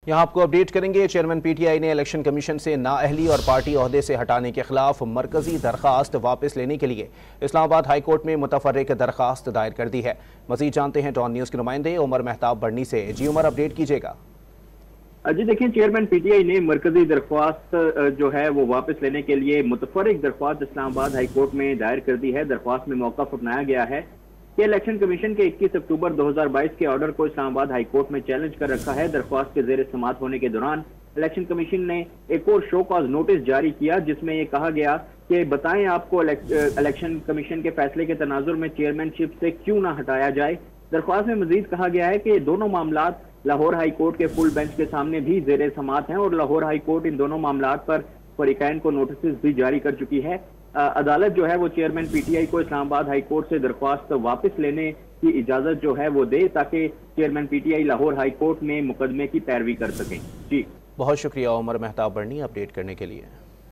यहाँ आपको अपडेट करेंगे। चेयरमैन पीटीआई ने इलेक्शन कमीशन से नाअहली और पार्टी ओहदे से हटाने के खिलाफ मरकजी दरखास्त वापस लेने के लिए इस्लामाबाद हाई कोर्ट में मुतफर्रिक दरखास्त दायर कर दी है। मजीद जानते हैं डॉन न्यूज़ के नुमाइंदे उमर मेहताब बढ़नी से। जी उमर, अपडेट कीजिएगा। जी देखिए, चेयरमैन पीटीआई ने मरकजी दरख्वास्त जो है वो वापस लेने के लिए मुतफर्रिक दरख्वास्त इस्लामाबाद हाई कोर्ट में दायर कर दी है। दरख्वास्त में मौक़िफ़ अपनाया गया है कि इलेक्शन कमीशन के 21 अक्टूबर 2022 के ऑर्डर को इस्लामाबाद हाई कोर्ट में चैलेंज कर रखा है। दरख्वास्त के ज़ेर समाअत होने के दौरान इलेक्शन कमीशन ने एक और शो कॉज नोटिस जारी किया, जिसमें यह कहा गया कि बताएं आपको इलेक्शन कमीशन के फैसले के तनाजुर में चेयरमैनशिप से क्यों ना हटाया जाए। दरख्वास्त में मजीद कहा गया है कि दोनों मामलात लाहौर हाई कोर्ट के फुल बेंच के सामने भी ज़ेर समाअत हैं और लाहौर हाई कोर्ट इन दोनों मामलात पर फरीकैन को नोटिस भी जारी कर चुकी है। अदालत जो है वो चेयरमैन पीटीआई को इस्लामाबाद हाई कोर्ट से दरख्वास्त वापस लेने की इजाजत जो है वो दे, ताकि chairman PTI Lahore high court में मुकदमे की पैरवी कर सकें। जी बहुत शुक्रिया उमर मेहताब बढ़नी अपडेट करने के लिए।